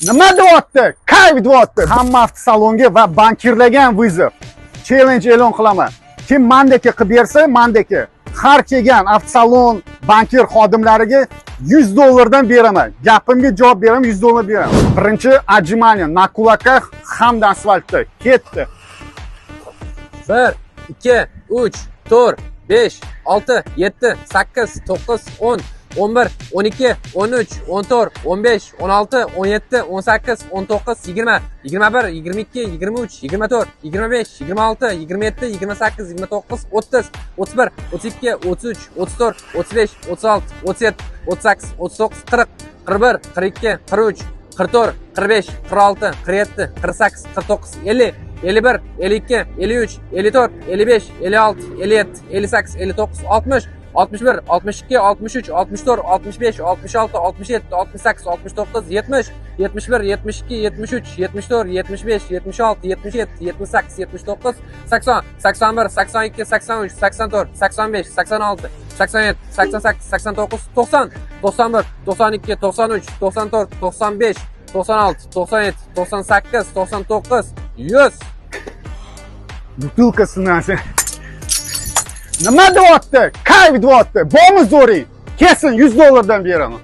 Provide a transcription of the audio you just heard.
Nima deyapti? Kayf deyapti. Hamma avtosalonga va bankirlagan vizov. Challenge e'lon qilaman. Kim mandeki qilib bersa, mandeki har kelgan avtosalon bankir xodimlariga $100 beraman. Gapimga javob beraman, $100 beraman. Birinchi отжимание на кулаках hamda asfaltda. Ketdi. 1, 2, 3, 4, 5, 6, 7, 8, 9, 10, 11, 12, 13, 14, 15, 16, 17, 18, 19, 20, 21, 22, 23, 24, 25, 26, 27, 28, 29, 30, 31, 32, 33, 34, 35, 36, 37, 38, 39, 40, 41, 42, 43, 44, 45, 46, 47, 48, 49, 50, 51, 52, 53, 54, 55, 56, 57, 58, 59, 60, 61, 62, 63, 64, 65, 66, 67, 68, 69, 70, 71, 72, 73, 74, 75, 76, 77, 78, 79, 80, 81, 82, 83, 84, 85, 86, 87, 88, 89, 90, 91, 92, 93, 94, 95, 96, 97, 98, 99, 100. Butilkasini nima deyapti? Kayf deyapti. Bormi zo'ring? Kesin $100 beraman.